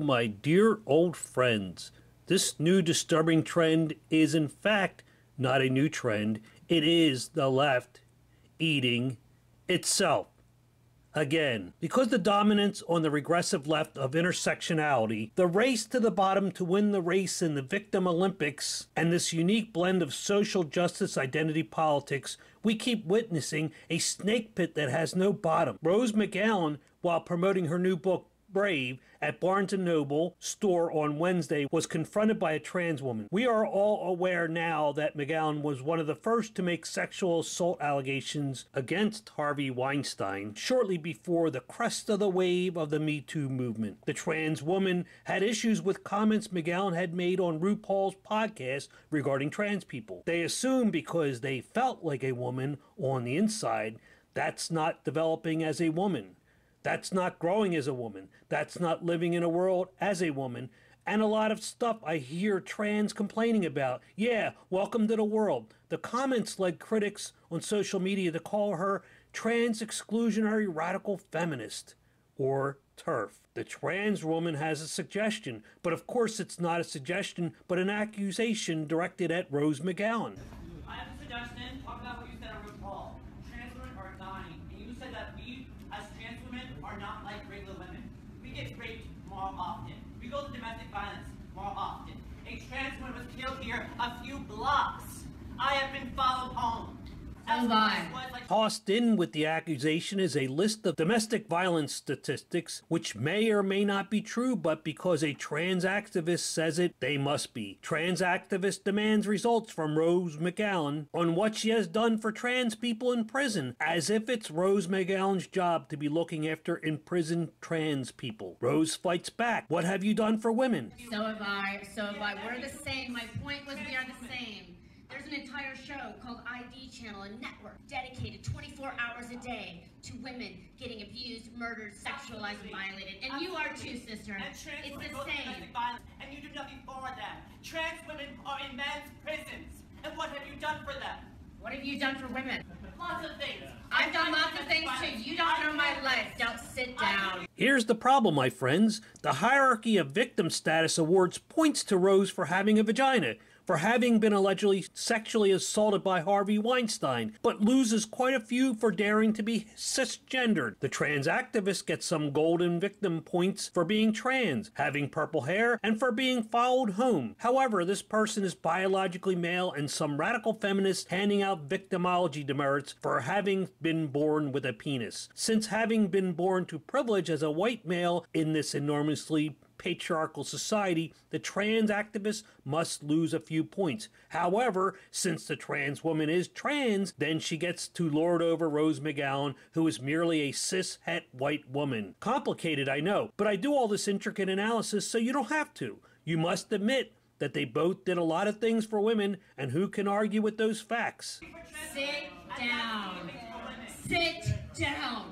my dear old friends. This new disturbing trend is in fact not a new trend. It is the left eating itself. Again, because the dominance on the regressive left of intersectionality, the race to the bottom to win the race in the victim Olympics, and this unique blend of social justice identity politics, we keep witnessing a snake pit that has no bottom. Rose McGowan, while promoting her new book, Brave, at Barnes & Noble store on Wednesday, was confronted by a trans woman. We are all aware now that McGowan was one of the first to make sexual assault allegations against Harvey Weinstein shortly before the crest of the wave of the Me Too movement. The trans woman had issues with comments McGowan had made on RuPaul's podcast regarding trans people. They assumed because they felt like a woman on the inside, that's not developing as a woman. That's not growing as a woman. That's not living in a world as a woman. And a lot of stuff I hear trans complaining about. Yeah, welcome to the world. The comments led critics on social media to call her trans exclusionary radical feminist, or TERF. The trans woman has a suggestion, but of course it's not a suggestion, but an accusation directed at Rose McGowan. I have a suggestion. Talk about what you said on RuPaul. Trans women are dying. And you said that we, as trans women, are not like regular women. We get raped more often. We go to domestic violence more often. A trans woman was killed here a few blocks. I have been followed home. Tossed in with the accusation is a list of domestic violence statistics, which may or may not be true, but because a trans activist says it, they must be. Trans activist demands results from Rose McGowan on what she has done for trans people in prison, as if it's Rose McGowan's job to be looking after imprisoned trans people. Rose fights back. What have you done for women? So have I. We're the same. My point was we are the same. There's an entire show called ID Channel, a network dedicated 24 hours a day to women getting abused, murdered, sexualized, and violated. And you are too, sister. It's the same. And you do nothing for them. Trans women are in men's prisons. And what have you done for them? What have you done for women? Lots of things. I've done lots of things too. You don't know my life. Don't sit down. Here's the problem, my friends. The hierarchy of victim status awards points to Rose for having a vagina, for having been allegedly sexually assaulted by Harvey Weinstein, but loses quite a few for daring to be cisgendered. The trans activist gets some golden victim points for being trans, having purple hair, and for being followed home. However, this person is biologically male, and some radical feminists handing out victimology demerits for having been born with a penis. Since having been born to privilege as a white male in this enormously patriarchal society, the trans activist must lose a few points. However, since the trans woman is trans, then she gets to lord over Rose McGowan, who is merely a cis-het white woman. Complicated, I know, but I do all this intricate analysis so you don't have to. You must admit that they both did a lot of things for women, and who can argue with those facts? Sit down. Sit down.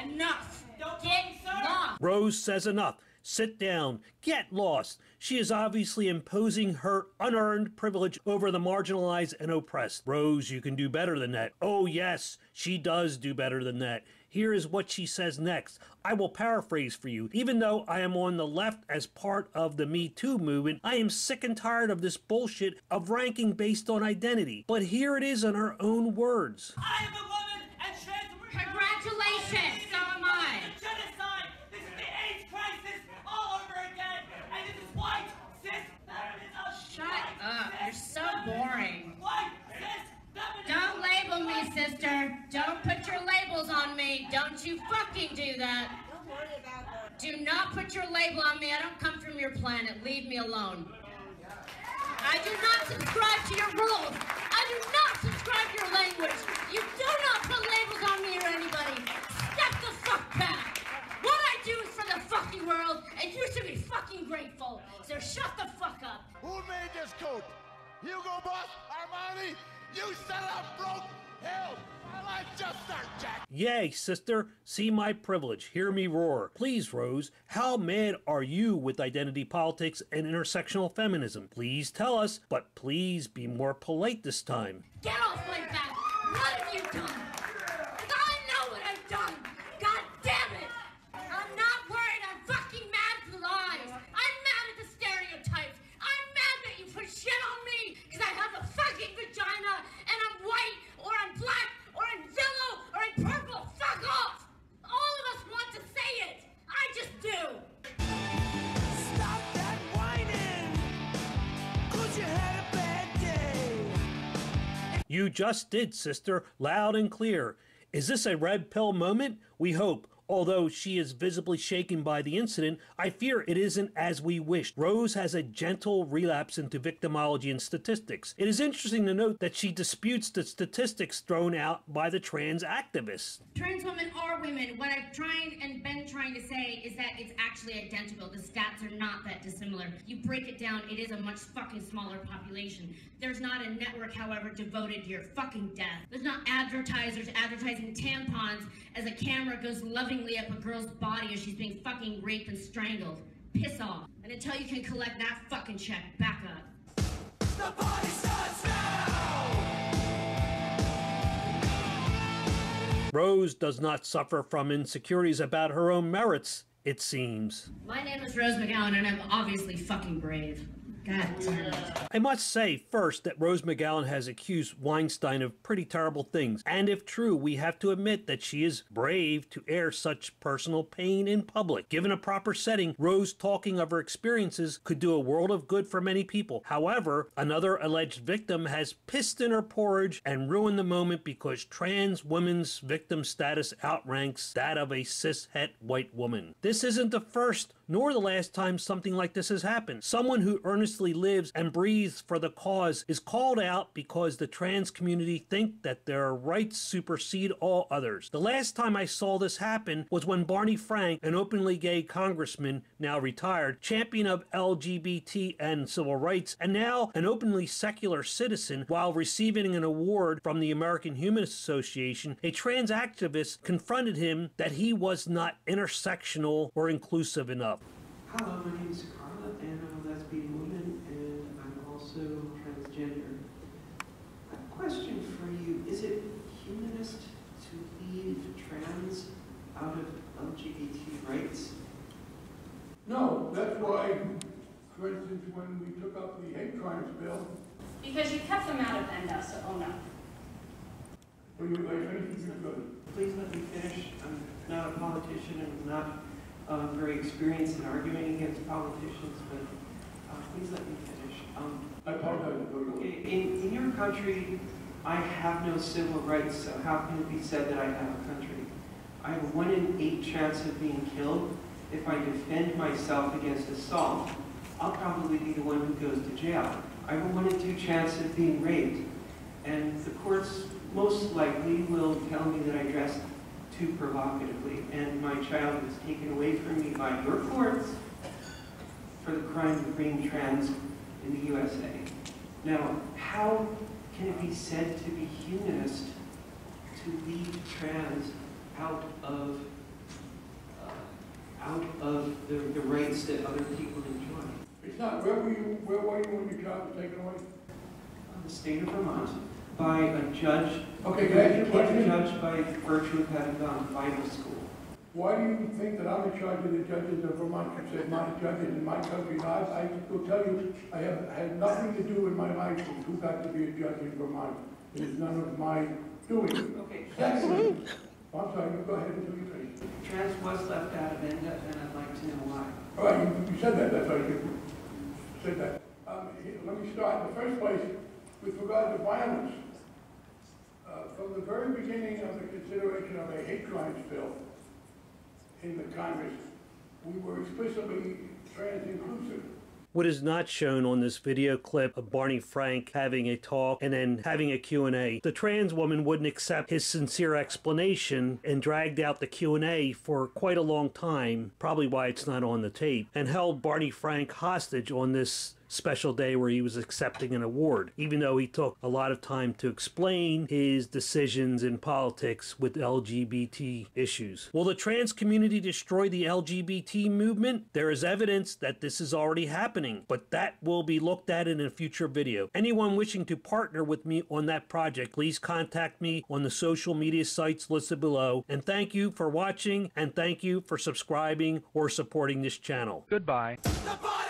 Enough. Get lost. Rose says enough. Sit down. Get lost. She is obviously imposing her unearned privilege over the marginalized and oppressed. Rose, you can do better than that. Oh yes, she does do better than that. Here is what she says next. I will paraphrase for you. Even though I am on the left as part of the Me Too movement, I am sick and tired of this bullshit of ranking based on identity. But here it is in her own words. I am a woman and trans women. Congratulations, so am I. Genocide. This is the AIDS crisis all over again. And this is white, cis, feminism. Shut up. You're so boring. White, cis, feminism. Don't label me, sister. Don't put your labels on me. Don't you fucking do that. Don't worry about that. Do not put your label on me. I don't come from your planet. Leave me alone. I do not subscribe to your rules. I do not subscribe to your language. You do not put labels on me or anybody. Step the fuck back. What I do is for the fucking world, and you should be fucking grateful. So shut the fuck up. Who made this coat? Hugo Boss? Armani? You set up broke? Hell, my life just started, Jack. Yay, sister. See my privilege. Hear me roar. Please, Rose, how mad are you with identity politics and intersectional feminism? Please tell us, but please be more polite this time. Get off my back. What have you done? 'Cause I know what I've done. God damn it. I'm not worried. I'm fucking mad at the lies. You just did, sister, loud and clear. Is this a red pill moment? We hope. Although she is visibly shaken by the incident, I fear it isn't as we wished. Rose has a gentle relapse into victimology and statistics. It is interesting to note that she disputes the statistics thrown out by the trans activists. Trans women are women. What I've been trying to say is that it's actually identical. The stats are not that dissimilar. You break it down, it is a much fucking smaller population. There's not a network, however, devoted to your fucking death. There's not advertisers advertising tampons as a camera goes lovingly up a girl's body as she's being fucking raped and strangled. Piss off. And until you can collect that fucking check, back up. The party starts now! Rose does not suffer from insecurities about her own merits, it seems. My name is Rose McGowan, and I'm obviously fucking brave. God damn it. I must say first that Rose McGowan has accused Weinstein of pretty terrible things, and if true, we have to admit that she is brave to air such personal pain in public. Given a proper setting, Rose talking of her experiences could do a world of good for many people. However, another alleged victim has pissed in her porridge and ruined the moment because trans women's victim status outranks that of a cis-het white woman. This isn't the first nor the last time something like this has happened. Someone who earnestly lives and breathes for the cause is called out because the trans community think that their rights supersede all others. The last time I saw this happen was when Barney Frank, an openly gay congressman, now retired, champion of LGBT and civil rights, and now an openly secular citizen, while receiving an award from the American Humanist Association, a trans activist confronted him that he was not intersectional or inclusive enough. Hello, my name is Carla, and I'm a lesbian woman, and I'm also transgender. A question for you, is it humanist to leave trans out of LGBT rights? No, that's why, for instance, when we took up the hate crimes bill. Because you kept them out of ENDA, so oh no. Will you like finish? Please let me finish. I'm not a politician and I'm not very experienced in arguing against politicians, but please let me finish. I apologize. In your country, I have no civil rights, so how can it be said that I have a country? I have a 1 in 8 chance of being killed. If I defend myself against assault, I'll probably be the one who goes to jail. I have a 1 in 2 chance of being raped, and the courts most likely will tell me that I dressed too provocatively, and my child was taken away from me by your courts for the crime of being trans in the USA. Now, how can it be said to be humanist to leave trans out of the rights that other people enjoy? It's not. Where were you when your child was taken away? The state of Vermont, by a judge. Okay, can I ask you a question? Judge by virtue of having gone to Bible school. Why do you think that I'm in charge of the judges of Vermont? You said my judges in my country. Now, I will tell you, I have had nothing to do in my life with who got to be a judge in Vermont. It is none of my doing. Okay. Secondly, I'm sorry, you go ahead until you finish. Trans was left out of ENDA, and I'd like to know why. All right, you said that. That's right. You said that. Let me start in the first place with regard to violence. From the very beginning of the consideration of a hate crimes bill in the Congress, we were explicitly trans-inclusive. What is not shown on this video clip of Barney Frank having a talk and then having a Q&A, the trans woman wouldn't accept his sincere explanation and dragged out the Q&A for quite a long time, probably why it's not on the tape, and held Barney Frank hostage on this special day where he was accepting an award, even though he took a lot of time to explain his decisions in politics with LGBT issues. Will the trans community destroy the LGBT movement? There is evidence that this is already happening, but that will be looked at in a future video. Anyone wishing to partner with me on that project, please contact me on the social media sites listed below. And thank you for watching, and thank you for subscribing or supporting this channel. Goodbye. The party